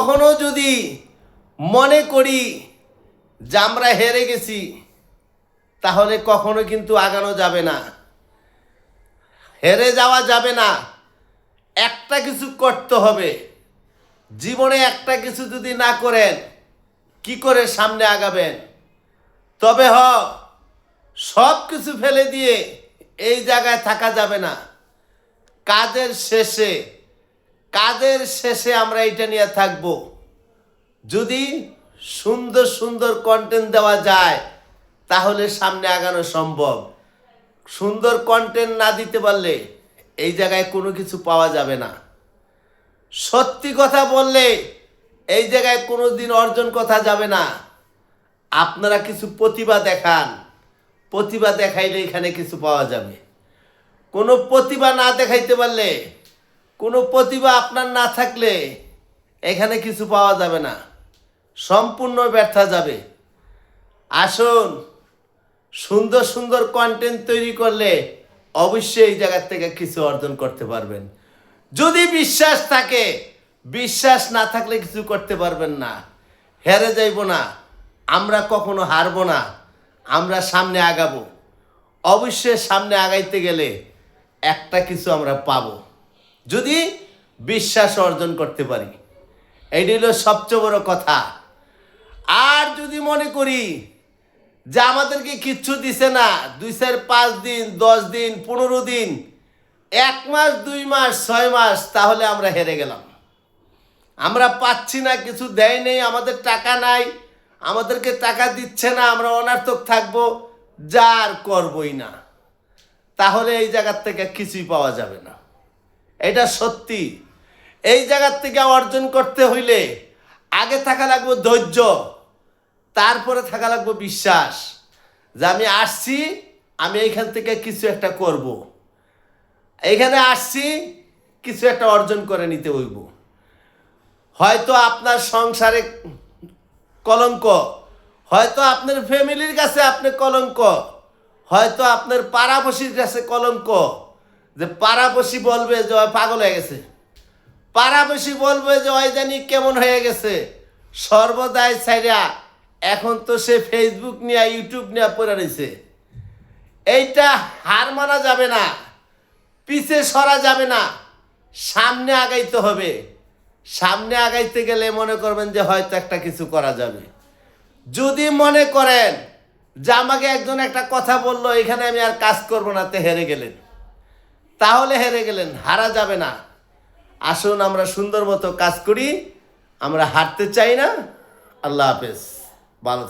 কখনো যদি মনে করি যে আমরা হেরে গেছি, তাহলে কখনো কিন্তু আগানো যাবে না, হেরে যাওয়া যাবে না। একটা কিছু করতে হবে। জীবনে একটা কিছু যদি না করেন, কি করে সামনে আগাবেন? তবে সব কিছু ফেলে দিয়ে এই জায়গায় থাকা যাবে না। কাজের শেষে আমরা এটা নিয়ে থাকব। যদি সুন্দর সুন্দর কন্টেন্ট দেওয়া যায়, তাহলে সামনে আগানো সম্ভব। সুন্দর কন্টেন্ট না দিতে পারলে এই জায়গায় কোনো কিছু পাওয়া যাবে না। সত্যি কথা বললে এই জায়গায় কোনো দিন অর্জন করা যাবে না। আপনারা কিছু প্রতিভা দেখান, প্রতিভা দেখাইলে এখানে কিছু পাওয়া যাবে। কোনো প্রতিভা না দেখাইতে পারলে, কোনো প্রতিভা আপনার না থাকলে এখানে কিছু পাওয়া যাবে না, সম্পূর্ণ ব্যর্থ যাবে। আসুন, সুন্দর সুন্দর কন্টেন্ট তৈরি করলে অবশ্যই এই জায়গা থেকে কিছু অর্জন করতে পারবেন। যদি বিশ্বাস থাকে, বিশ্বাস না থাকলে কিছু করতে পারবেন না। হেরে যাইব না, আমরা কখনো হারব না, আমরা সামনে আগাবো। অবশ্যই সামনে আগাইতে গেলে একটা কিছু আমরা পাবো, যদি বিশ্বাস অর্জন করতে পারি। এইটা হলো সবচেয়ে বড় কথা। আর যদি মনে করি যে আমাদেরকে কিচ্ছু দিছে না, 2-4-5 দিন, 10 দিন, 15 দিন, 1 মাস, 2 মাস, 6 মাস, তাহলে আমরা হেরে গেলাম। আমরা পাচ্ছি না, কিছু দেয় নেই, আমাদের টাকা নাই, আমাদেরকে টাকা দিচ্ছে না, আমরা অনার্থক থাকবো, যার করবই না, তাহলে এই জায়গার থেকে কিছুই পাওয়া যাবে না। এটা সত্যি। এই জায়গার থেকে অর্জন করতে হইলে আগে থাকা লাগবে ধৈর্য, তারপরে থাকা লাগবে বিশ্বাস যে আমি আসছি, আমি এইখান থেকে কিছু একটা করব, এইখানে আসছি, কিছু একটা অর্জন করে নিতে হইব। হয়তো আপনার সংসারে কলঙ্ক, হয়তো আপনার ফ্যামিলির কাছে আপনি কলঙ্ক, হয়তো আপনার পাড়াপড়শির কাছে কলঙ্ক, যে পাড়াপড়শি বলবে যে ওই পাগল হয়ে গেছে, পাড়াপড়শি বলবে যে ওই জানি কেমন হয়ে গেছে, সর্বদাই ছাইরা এখন তো সে ফেসবুক নিয়ে, ইউটিউব নিয়ে পড়ে রয়েছে। এইটা হার মানা যাবে না, পিছে সরা যাবে না, সামনে আগাইতে হবে। সামনে আগাইতে গেলে মনে করবেন যে হয়তো একটা কিছু করা যাবে। যদি মনে করেন যে আমাকে একজন একটা কথা বললো, এখানে আমি আর কাজ করব না, তে হেরে গেলেন, তাহলে হেরে গেলেন, হারা যাবে না। আসুন আমরা সুন্দর মতো কাজ করি, আমরা হারতে চাই না। আল্লাহ হাফেজ, ভালো থাকবেন।